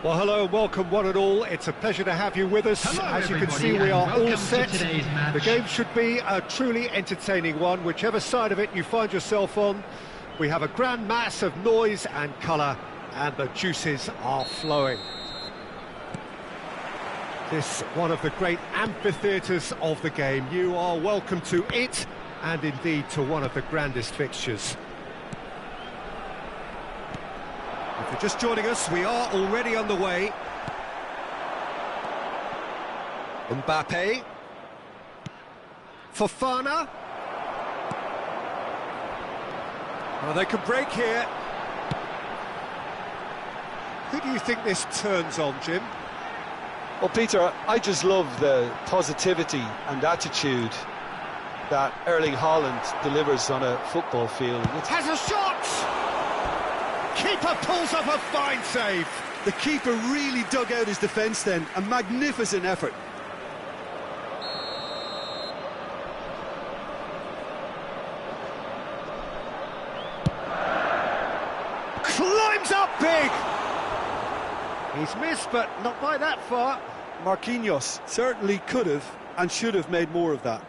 Well, hello and welcome one and all. It's a pleasure to have you with us. Hello, As you can see, everybody, we are and all welcome set. to today's match. The game should be a truly entertaining one, whichever side of it you find yourself on. We have a grand mass of noise and colour, and the juices are flowing. This one of the great amphitheatres of the game. You are welcome to it, and indeed to one of the grandest fixtures. If you're just joining us, we are already underway. Mbappe. Fofana. Well, they can break here. Who do you think this turns on, Jim? Well, Peter, I just love the positivity and attitude that Erling Haaland delivers on a football field. Has a shot! Keeper pulls off a fine save. The keeper really dug out his defence then, a magnificent effort. Climbs up big! He's missed, but not by that far. Marquinhos certainly could have and should have made more of that.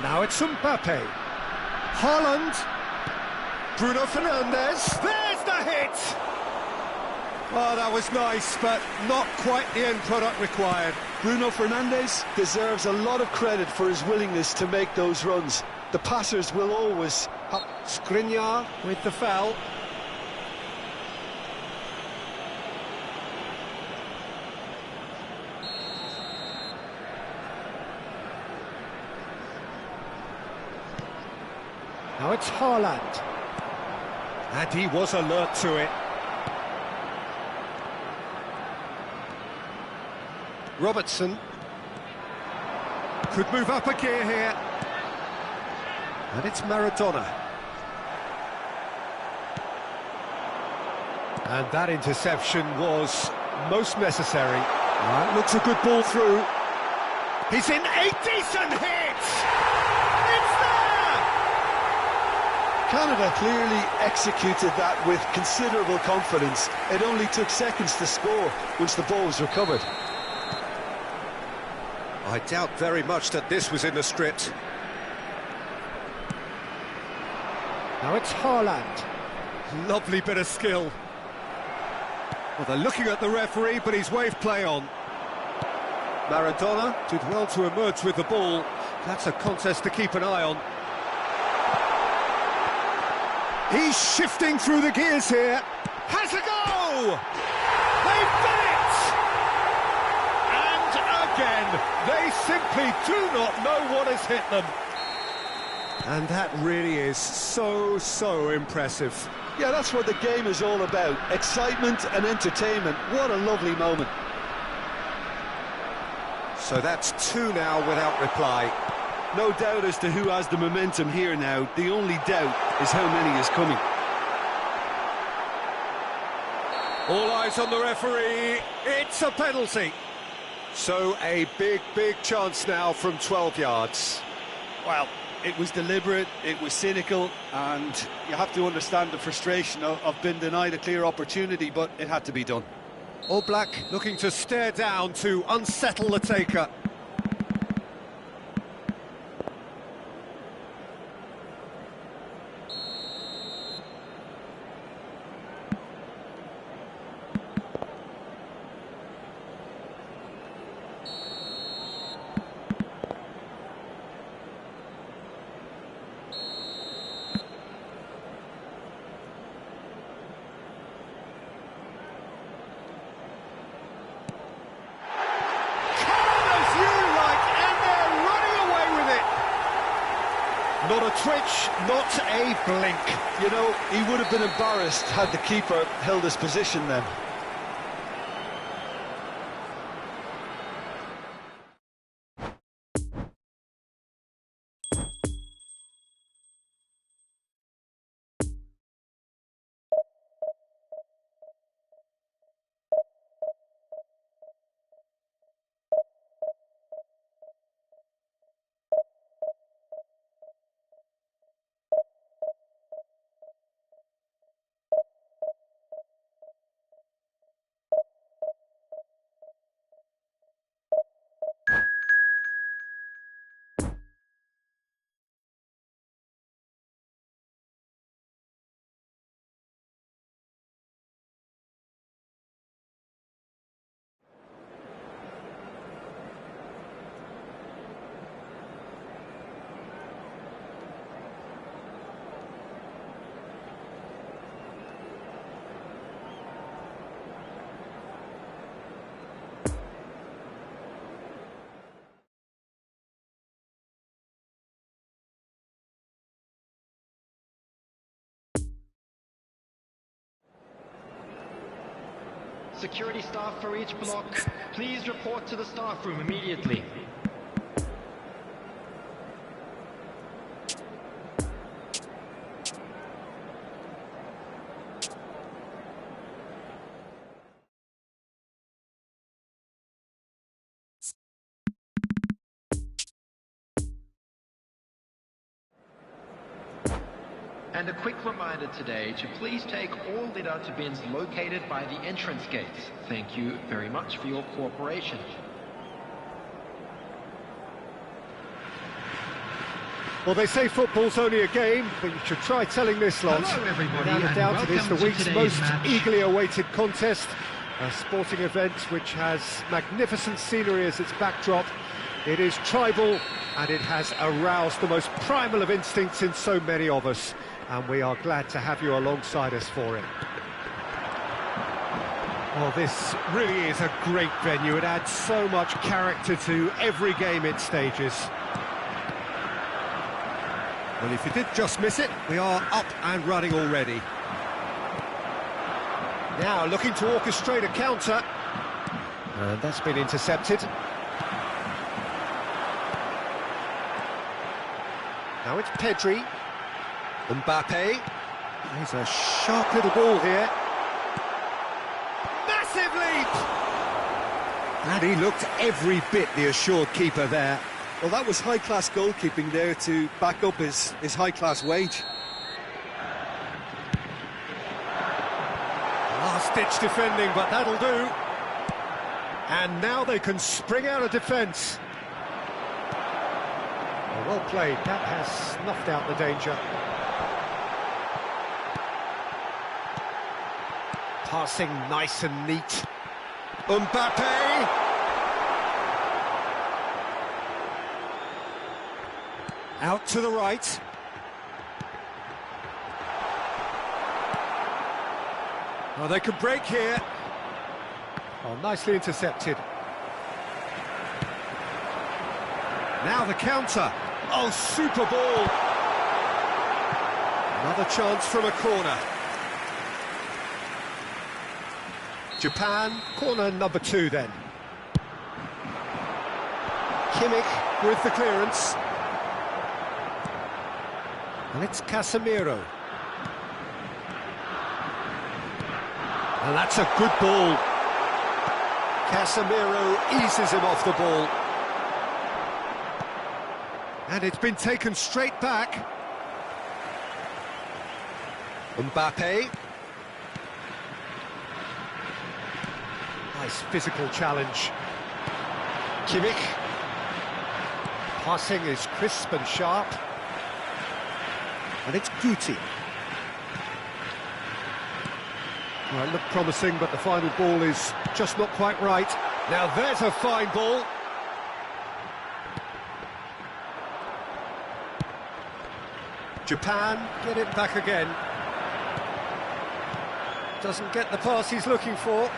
Now it's Mbappe. Haaland. Bruno Fernandes. There's the hit! Oh, that was nice, but not quite the end product required. Bruno Fernandes deserves a lot of credit for his willingness to make those runs. The passers will always... Skriniar with the foul. Now it's Haaland. And he was alert to it. Robertson. Could move up a gear here. And it's Maradona. And that interception was most necessary. Right, looks a good ball through. He's in a decent hit! It's there! Canada clearly executed that with considerable confidence. It only took seconds to score once the ball was recovered. I doubt very much that this was in the script. Now it's Haaland. Lovely bit of skill. Well, they're looking at the referee, but he's waved play on. Maradona did well to emerge with the ball. That's a contest to keep an eye on. He's shifting through the gears here. Has a go! They've done it! And again, they simply do not know what has hit them. And that really is so impressive. Yeah, that's what the game is all about. Excitement and entertainment. What a lovely moment. So that's two now without reply. No doubt as to who has the momentum here now. The only doubt is how many is coming. All eyes on the referee. It's a penalty. So a big chance now from 12 yards. Well, it was deliberate, it was cynical, and you have to understand the frustration of being denied a clear opportunity, but it had to be done. All Black looking to stare down to unsettle the taker. Not a twitch, not a blink. You know, he would have been embarrassed had the keeper held his position then. Security staff for each block, please report to the staff room immediately. And a quick reminder today to please take all Lidata bins located by the entrance gates. Thank you very much for your cooperation. Well, they say football's only a game, but you should try telling this lot. Hello everybody, Without a and doubt, it is the welcome to week's today's most match. eagerly awaited contest. A sporting event which has magnificent scenery as its backdrop. It is tribal, and it has aroused the most primal of instincts in so many of us. And we are glad to have you alongside us for it. Well, this really is a great venue. It adds so much character to every game it stages. Well, if you did just miss it, we are up and running already. Now looking to orchestrate a counter. And that's been intercepted. Now it's Pedri. Mbappe. There's a sharp little ball here. Massive leap! And he looked every bit the assured keeper there. Well, that was high-class goalkeeping there to back up his high-class wage. Last-ditch defending, but that'll do. And now they can spring out of defence. Well played, that has snuffed out the danger. Passing nice and neat. Mbappe! Out to the right. Oh, they could break here. Oh, nicely intercepted. Now the counter. Oh, super ball. Another chance from a corner. Japan, corner number 2 then. Kimmich with the clearance. And it's Casemiro. And that's a good ball. Casemiro eases him off the ball. And it's been taken straight back. Mbappe. Nice physical challenge. Kimmich. Passing is crisp and sharp. And it's Guti. Well, it looked promising, but the final ball is just not quite right. Now there's a fine ball. Japan get it back again. Doesn't get the pass he's looking for.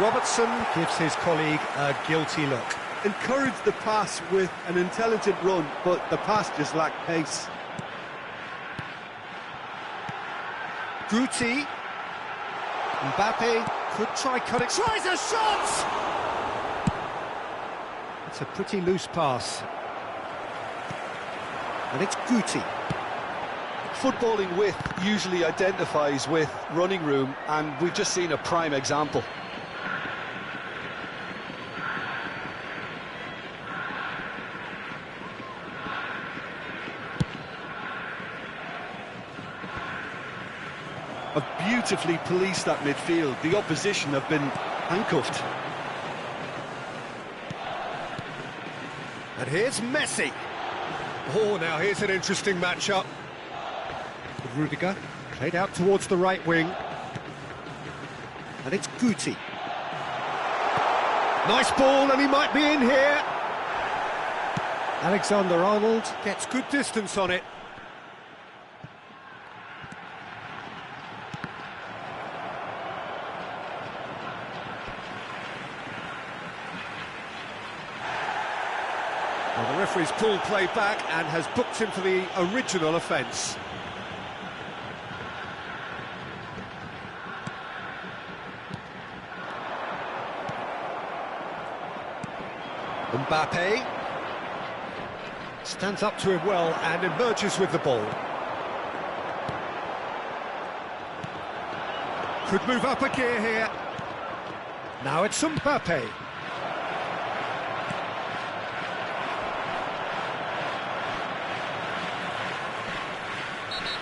Robertson gives his colleague a guilty look. Encouraged the pass with an intelligent run, but the pass just lacked pace. Guti. Mbappe could try cutting. Tries a shot! It's a pretty loose pass. And it's Guti. Footballing width usually identifies with running room, and we've just seen a prime example. Have beautifully policed that midfield. The opposition have been handcuffed. And here's Messi. Oh, now here's an interesting matchup. Rudiger played out towards the right wing. And it's Guti. Nice ball, and he might be in here. Alexander-Arnold gets good distance on it. Well, the referee's pulled play back and has booked him for the original offence. Mbappe stands up to him well and emerges with the ball. Could move up a gear here. Now it's Mbappe.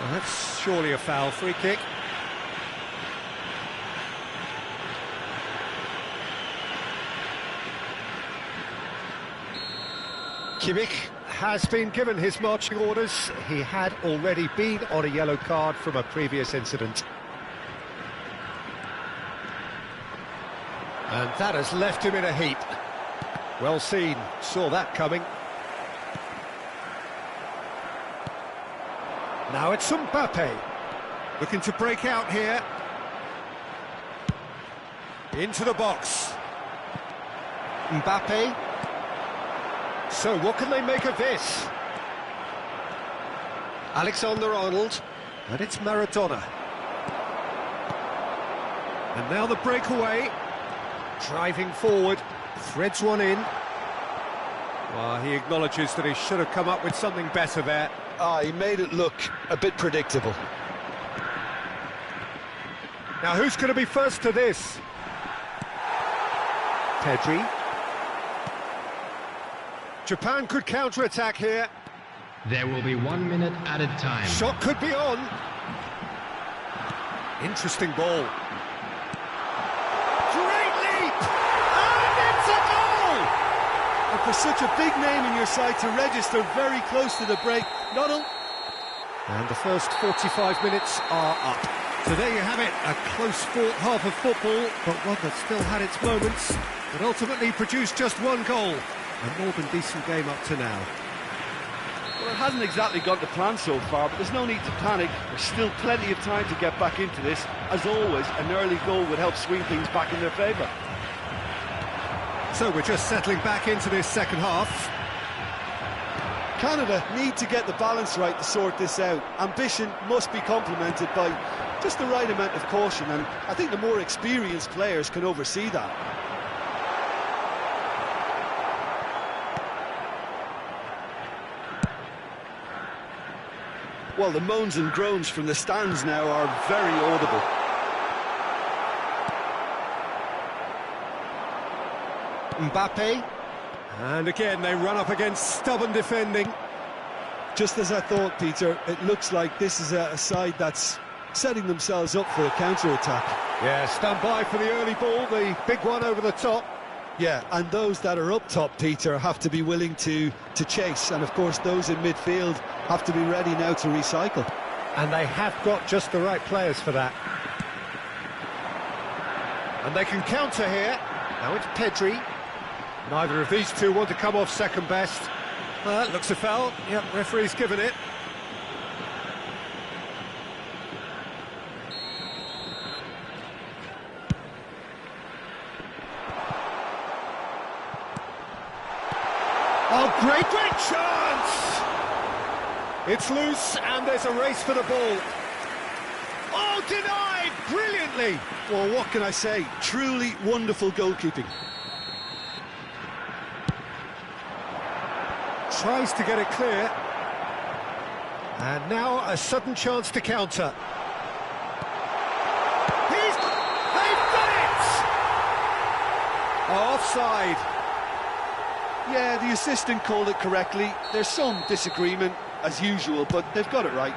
Well, that's surely a foul. Free kick. Kimmich has been given his marching orders. He had already been on a yellow card from a previous incident. And that has left him in a heap. Well seen, saw that coming. Now it's Mbappe, looking to break out here. Into the box. Mbappe. So what can they make of this? Alexander-Arnold, and it's Maradona. And now the breakaway. Driving forward, threads one in. Well, he acknowledges that he should have come up with something better there. He made it look a bit predictable. Now who's going to be first to this? Pedri. Japan could counter-attack here. There will be 1 minute added time. Shot could be on. Interesting ball. Great leap! And it's a goal! And for such a big name in your side to register very close to the break, Noddle. And the first 45 minutes are up. So there you have it, a close-fought half of football, but one that still had its moments, but ultimately produced just one goal. A more than decent game up to now. Well, it hasn't exactly gone to plan so far, but there's no need to panic. There's still plenty of time to get back into this. As always, an early goal would help swing things back in their favour. So we're just settling back into this second half. Canada need to get the balance right to sort this out. Ambition must be complemented by just the right amount of caution, and I think the more experienced players can oversee that. Well, the moans and groans from the stands now are very audible. Mbappe. And again, they run up against stubborn defending. Just as I thought, Peter, it looks like this is a side that's setting themselves up for a counter-attack. Yeah, stand by for the early ball, the big one over the top. Yeah, and those that are up top, Peter, have to be willing to chase. And, of course, those in midfield have to be ready now to recycle. And they have got just the right players for that. And they can counter here. Now it's Pedri. Neither of these two want to come off second best. That looks a foul. Yep, referee's given it. Oh, great chance! It's loose, and there's a race for the ball. Oh, denied! Brilliantly! Well, what can I say? Truly wonderful goalkeeping. Tries to get it clear. And now a sudden chance to counter. They've done it! Offside. Yeah, the assistant called it correctly. There's some disagreement, as usual, but they've got it right.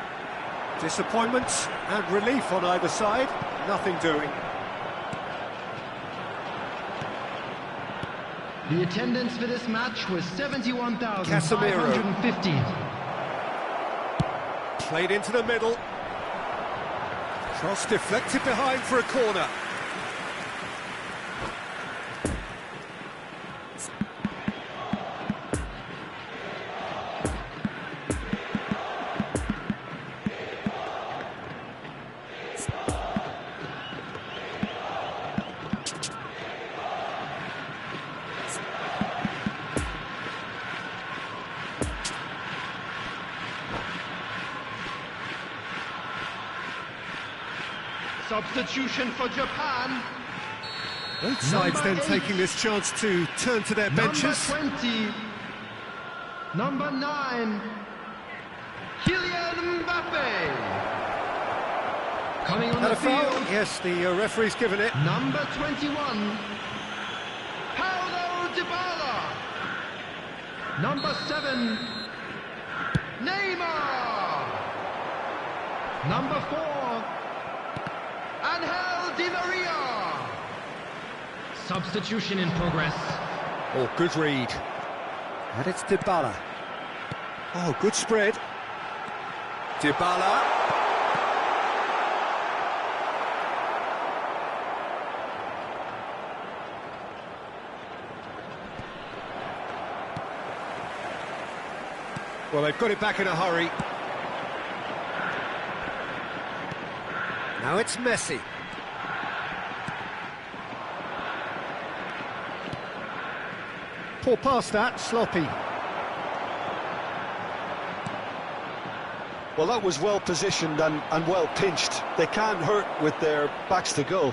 Disappointment and relief on either side. Nothing doing. The attendance for this match was 71,550. Played into the middle. Cross deflected behind for a corner. Substitution for Japan. Both sides then taking this chance to turn to their benches. Number 20, number 9, Kylian Mbappe. Coming on Had the a foul? field, Yes, the referee's given it. number 21, Paulo Dybala. Number 7, Neymar. Number 4, Angel Di Maria. Substitution in progress. Oh, good read. And it's Dybala. Oh, good spread. Dybala. Well, they've got it back in a hurry. Now it's Messi. Poor pass that, sloppy. Well, that was well positioned and well pinched. They can't hurt with their backs to goal.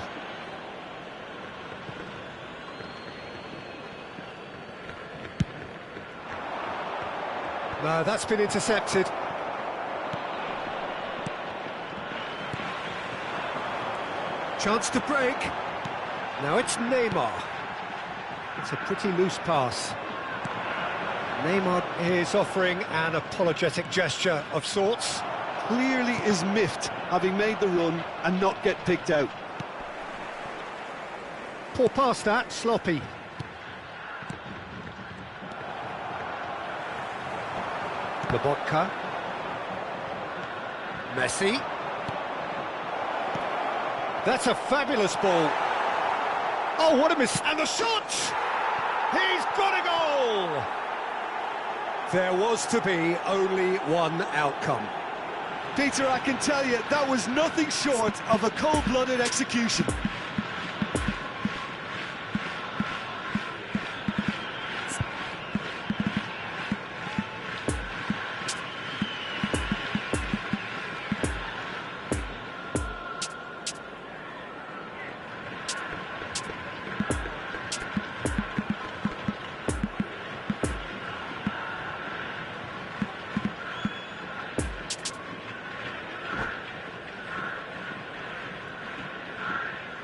No, that's been intercepted. Chance to break. Now it's Neymar. It's a pretty loose pass. Neymar is offering an apologetic gesture of sorts. Clearly is miffed, having made the run and not get picked out. Poor pass that, sloppy. Lobotka. Messi. That's a fabulous ball. Oh, what a miss. And the shot! He's got a goal! There was to be only one outcome. Peter, I can tell you, that was nothing short of a cold-blooded execution.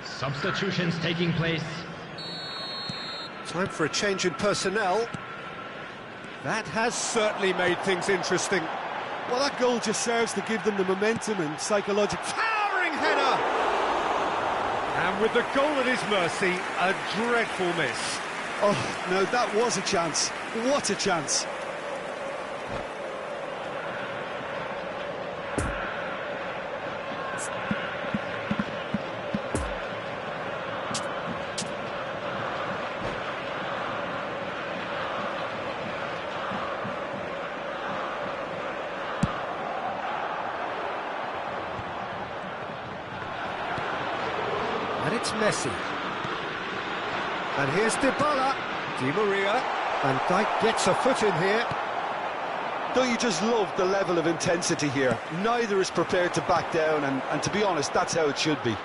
Substitutions taking place. Time for a change in personnel. That has certainly made things interesting. Well, that goal just serves to give them the momentum and psychological... Towering header! And with the goal at his mercy, a dreadful miss. Oh, no, that was a chance. What a chance. And it's Messi. And here's Dybala. Di Maria. And Dijk gets a foot in here. Don't you just love the level of intensity here? Neither is prepared to back down, and to be honest, that's how it should be.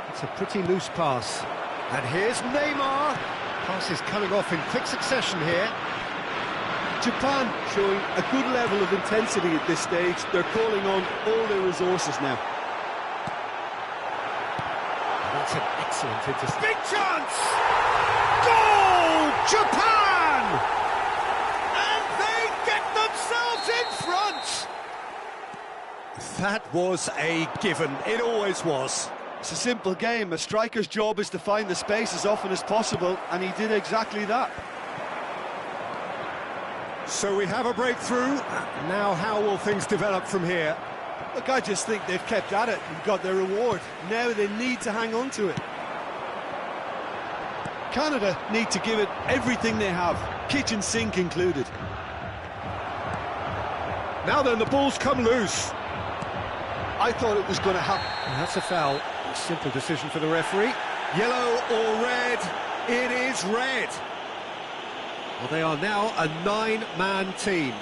It's a pretty loose pass. And here's Neymar. Pass is coming off in quick succession here. Japan showing a good level of intensity at this stage. They're calling on all their resources now. That's an excellent intercept. Big chance! Goal! Japan! And they get themselves in front! That was a given. It always was. It's a simple game. A striker's job is to find the space as often as possible, and he did exactly that. So we have a breakthrough. Now how will things develop from here? Look, I just think they've kept at it and got their reward. Now they need to hang on to it. Canada need to give it everything they have, kitchen sink included. Now then, the ball's come loose. I thought it was going to happen. And that's a foul. A simple decision for the referee. Yellow or red? It is red. Well, they are now a 9-man team.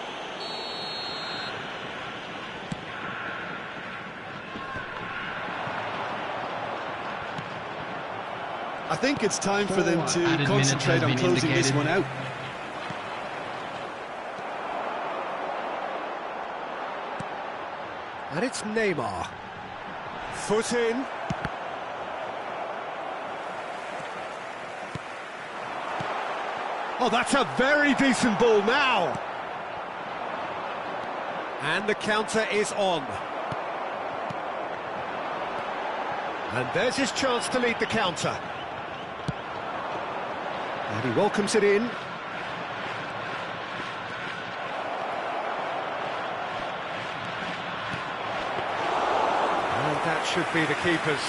I think it's time for them to Added concentrate minute on has been closing this indicated. one out. And it's Neymar. Foot in. Oh, that's a very decent ball now. And the counter is on. And there's his chance to lead the counter. And he welcomes it in. And that should be the keepers.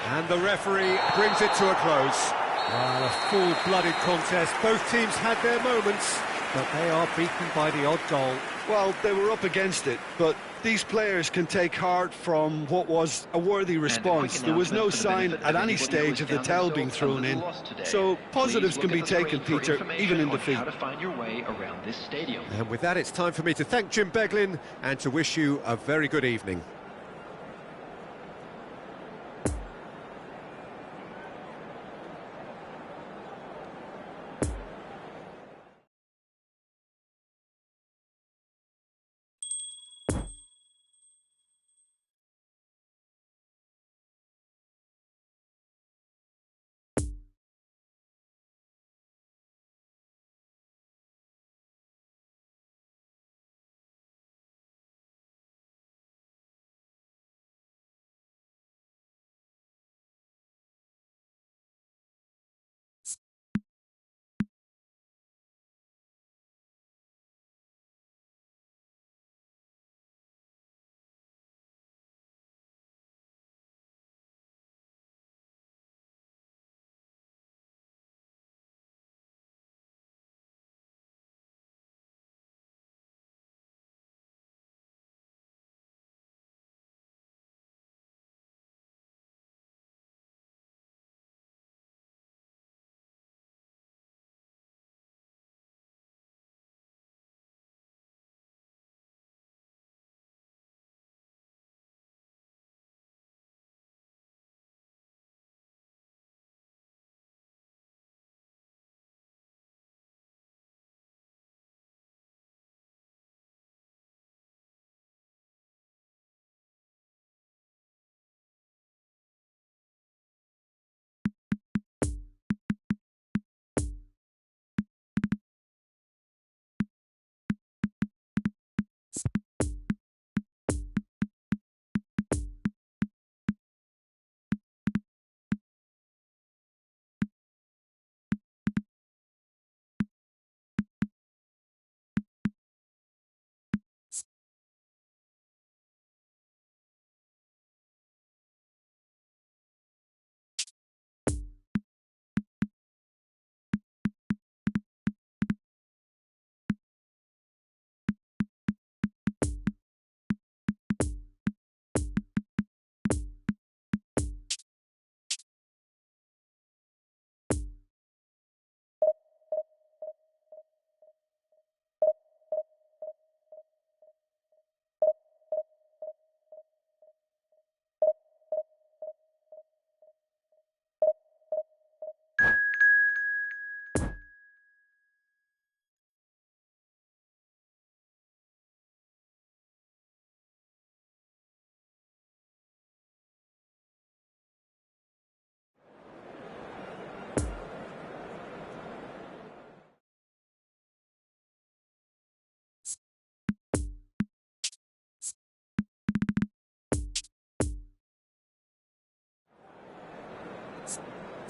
And the referee brings it to a close. Well, a full-blooded contest. Both teams had their moments, but they are beaten by the odd goal. Well, they were up against it, but these players can take heart from what was a worthy response. There was no sign at any stage of the towel being thrown in. So positives can be taken, Peter, even in defeat. How to find your way around this stadium. And with that, it's time for me to thank Jim Beglin and to wish you a very good evening.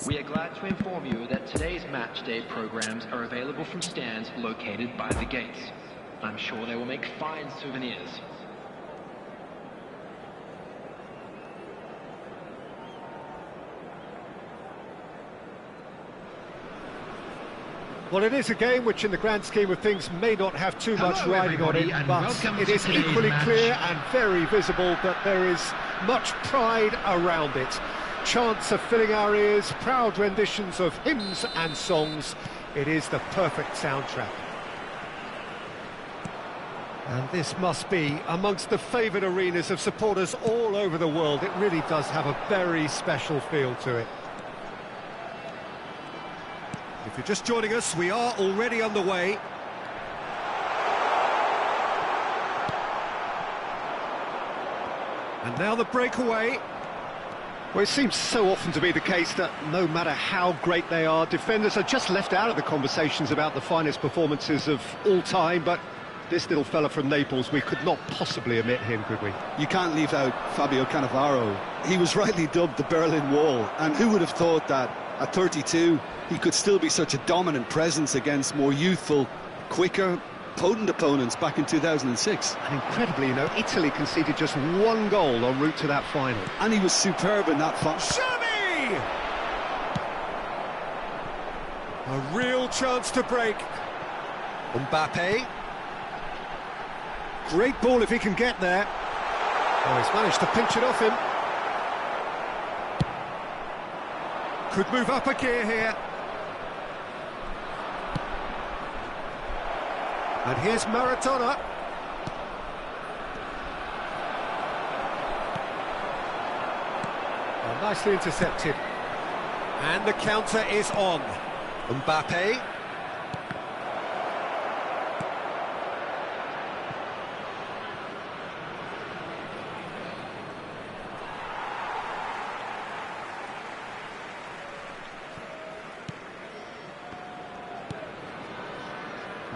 We are glad to inform you that today's match day programs are available from stands located by the gates. I'm sure they will make fine souvenirs. Well, it is a game which, in the grand scheme of things, may not have too much riding on it, but it is equally clear and very visible that there is much pride around it. Chants are filling our ears, proud renditions of hymns and songs. It is the perfect soundtrack. And this must be amongst the favoured arenas of supporters all over the world. It really does have a very special feel to it. If you're just joining us, we are already underway. And now the breakaway. Well, it seems so often to be the case that no matter how great they are, defenders are just left out of the conversations about the finest performances of all time, but this little fella from Naples, we could not possibly omit him, could we? You can't leave out Fabio Cannavaro. He was rightly dubbed the Berlin Wall, and who would have thought that at 32 he could still be such a dominant presence against more youthful, quicker, potent opponents back in 2006. And incredibly, you know, Italy conceded just one goal en route to that final. And he was superb in that final. Xavi! A real chance to break. Mbappe. Great ball if he can get there. Oh, he's managed to pinch it off him. Could move up a gear here. And here's Maradona. Oh, nicely intercepted. And the counter is on. Mbappe.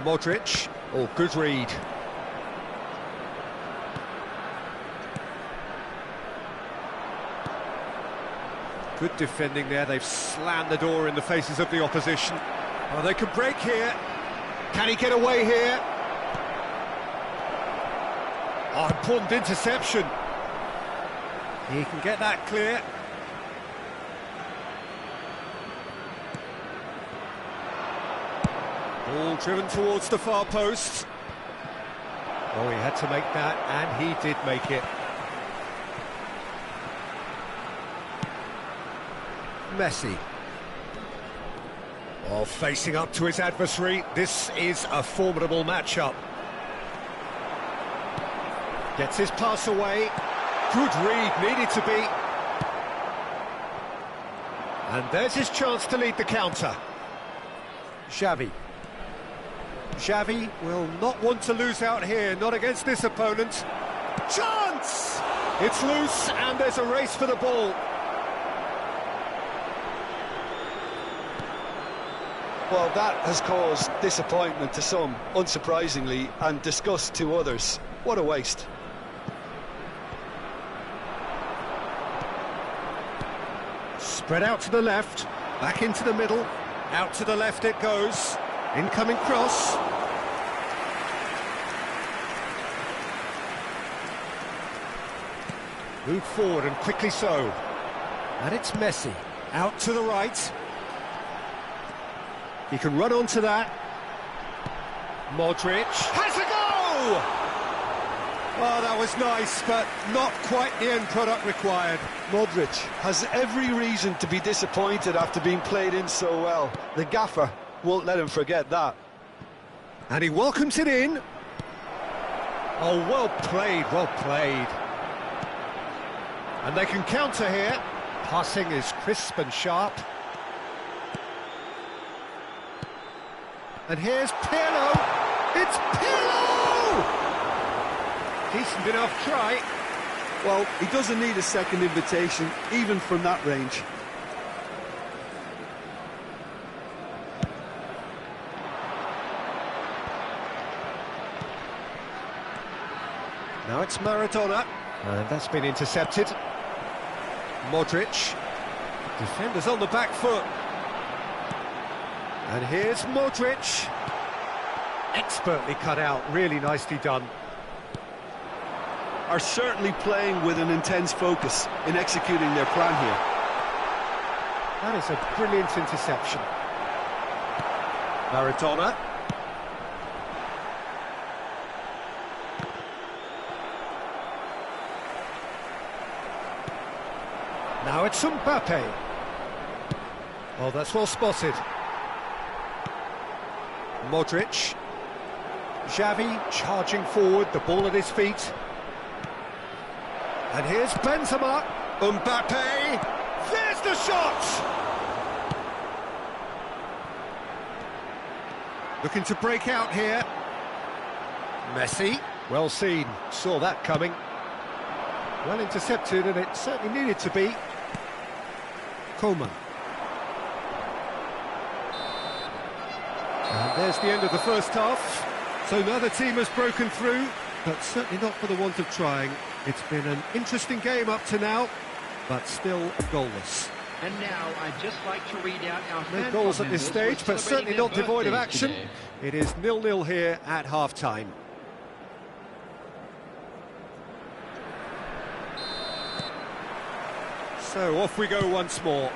Modric. Oh, good read. Good defending there. They've slammed the door in the faces of the opposition. Oh, they could break here. Can he get away here? Oh, important interception. He can get that clear. Ball driven towards the far post. Oh, he had to make that, and he did make it. Messi. Oh, facing up to his adversary. This is a formidable matchup. Gets his pass away. Good read, needed to be. And there's his chance to lead the counter. Xavi. Xavi will not want to lose out here, not against this opponent. Chance! It's loose, and there's a race for the ball. Well, that has caused disappointment to some, unsurprisingly, and disgust to others. What a waste. Spread out to the left, back into the middle, out to the left it goes. Incoming cross. Moved forward and quickly so. And it's Messi. Out to the right. He can run onto that. Modric. Has a go! Oh, that was nice, but not quite the end product required. Modric has every reason to be disappointed after being played in so well. The gaffer won't let him forget that. And he welcomes it in. Oh, well played, well played. And they can counter here. Passing is crisp and sharp. And here's Pirlo. It's Pirlo! Decent enough try. Well, he doesn't need a second invitation, even from that range. Now it's Maradona, and that's been intercepted. Modric. Defenders on the back foot. And here's Modric. Expertly cut out, really nicely done. Are certainly playing with an intense focus in executing their plan here. That is a brilliant interception. Maradona. Now it's Mbappe. Oh, that's well spotted. Modric. Xavi charging forward, the ball at his feet. And here's Benzema. Mbappe. There's the shot! Looking to break out here. Messi. Well seen. Saw that coming. Well intercepted, and it certainly needed to be. Coman. And there's the end of the first half. So neither team has broken through, but certainly not for the want of trying. It's been an interesting game up to now, but still goalless. And now I'd just like to read out our No goals at this stage, but certainly not devoid of action. Today. It is 0-0 here at half-time. So off we go once more.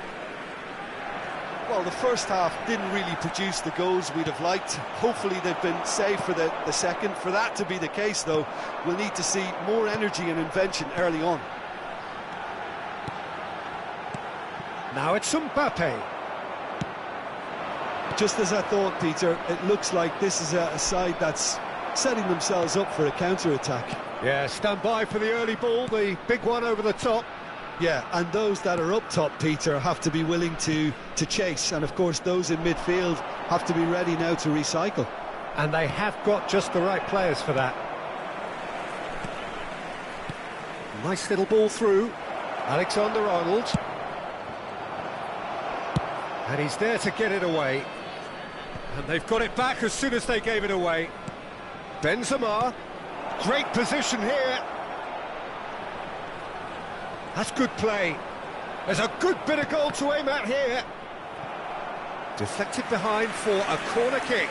Well, the first half didn't really produce the goals we'd have liked. Hopefully they've been saved for the second. For that to be the case, though, we'll need to see more energy and invention early on. Now it's Mbappe. Just as I thought, Peter, it looks like this is a side that's setting themselves up for a counter-attack. Yeah, stand by for the early ball, the big one over the top. Yeah, and those that are up top, Peter, have to be willing to chase. And, of course, those in midfield have to be ready now to recycle. And they have got just the right players for that. Nice little ball through. Alexander-Arnold. And he's there to get it away. And they've got it back as soon as they gave it away. Benzema. Great position here. That's good play. There's a good bit of goal to aim at here. Deflected behind for a corner kick.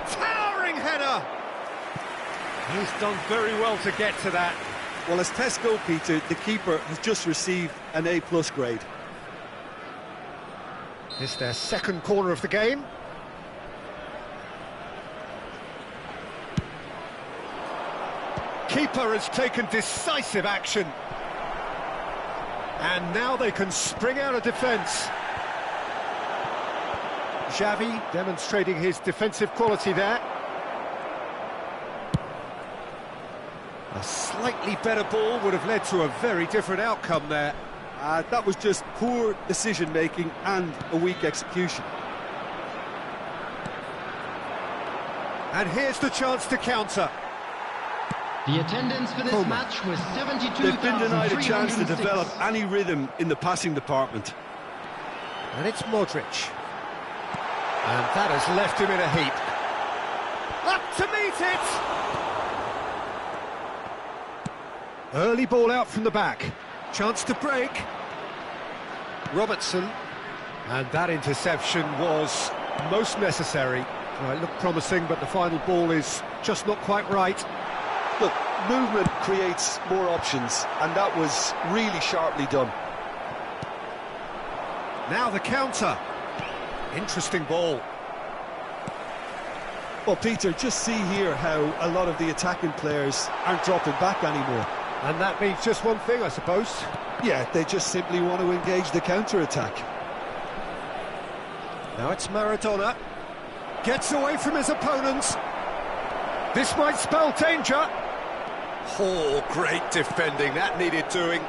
Towering header. He's done very well to get to that. Well, as Tesco, Peter, the keeper has just received an A+ grade. It's their second corner of the game. Keeper has taken decisive action. And now they can spring out of defence. Xavi demonstrating his defensive quality there. A slightly better ball would have led to a very different outcome there. That was just poor decision-making and a weak execution. And here's the chance to counter. The attendance for this match was 72,306. They've been denied a chance to develop any rhythm in the passing department. And it's Modric. And that has left him in a heap. Up to meet it! Early ball out from the back. Chance to break. Robertson. And that interception was most necessary. Well, it looked promising, but the final ball is just not quite right. Look, movement creates more options, and that was really sharply done. Now the counter. Interesting ball. Well, Peter, just see here how a lot of the attacking players aren't dropping back anymore. And that means just one thing, I suppose. Yeah, they just simply want to engage the counter-attack. Now it's Maradona. Gets away from his opponents. This might spell danger. Oh, great defending. That needed doing.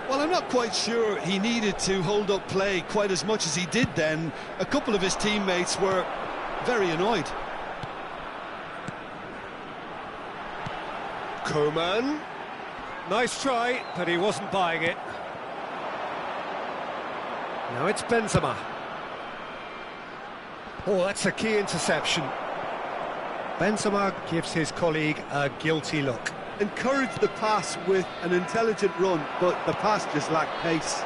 Well, I'm not quite sure he needed to hold up play quite as much as he did then. A couple of his teammates were very annoyed. Coman. Nice try, but he wasn't buying it. Now it's Benzema. Oh, that's a key interception. Benzema gives his colleague a guilty look. Encouraged the pass with an intelligent run, but the pass just lacked pace.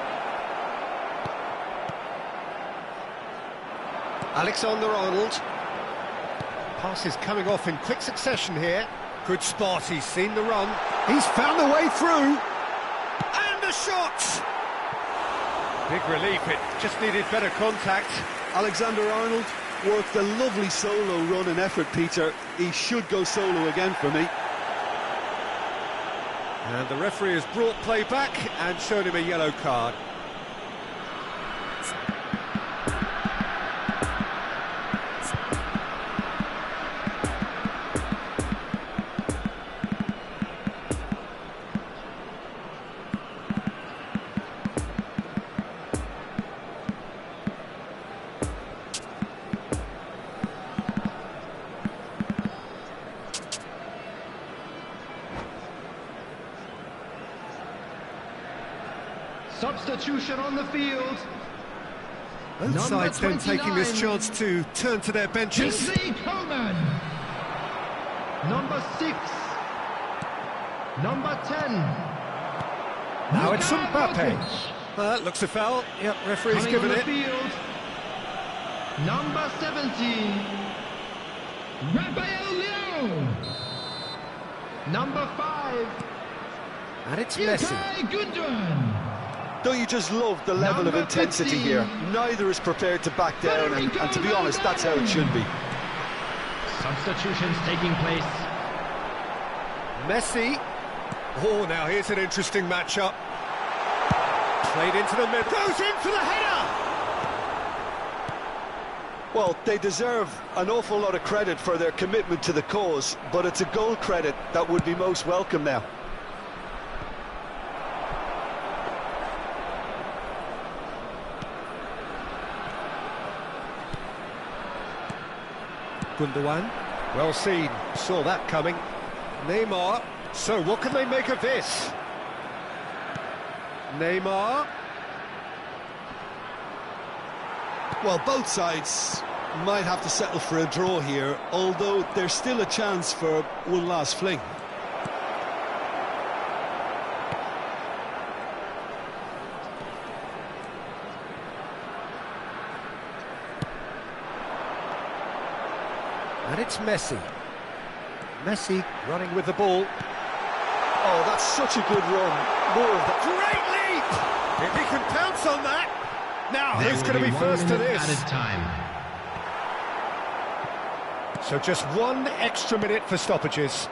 Alexander-Arnold. Pass is coming off in quick succession here. Good spot, he's seen the run. He's found the way through. And a shot! Big relief, it just needed better contact. Alexander-Arnold worked a lovely solo run and effort, Peter. He should go solo again for me. And the referee has brought play back and shown him a yellow card. Substitution on the field. Both sides then taking this chance to turn to their benches. Kingsley Coman. Number 6. Number 10. Now it's Luka Mbappe. Modric. That looks a foul. Yep, referee's Coming given on the it. field. Number 17. Rafael Leão. Number 5. And it's Messi. Ilkay Gundogan. Don't you just love the level of Number intensity 15. here? Neither is prepared to back down, and to be honest, that's how it should be. Substitutions taking place. Messi. Oh, now here's an interesting matchup. Played into the middle. Goes in for the header! Well, they deserve an awful lot of credit for their commitment to the cause, but it's a goal credit that would be most welcome now. Gundogan, well seen, saw that coming. Neymar, so what can they make of this? Neymar. Well, both sides might have to settle for a draw here, although there's still a chance for one last fling. And it's Messi. Messi running with the ball. Oh, that's such a good run. More of that. Great leap! If he can pounce on that. Now, who's going to be first to this? Added time. So just 1 extra minute for stoppages.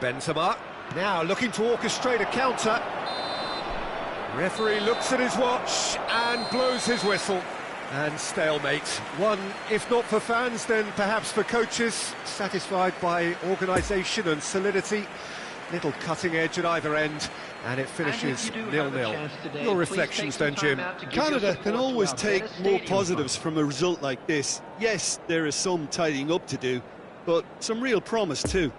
Benzema now looking to orchestrate a counter. Referee looks at his watch and blows his whistle. And stalemate. One, if not for fans, then perhaps for coaches, satisfied by organisation and solidity. Little cutting edge at either end, and it finishes 0-0. Your reflections then, Jim? Canada can always take more positives from a result like this. Yes, there is some tidying up to do, but some real promise too.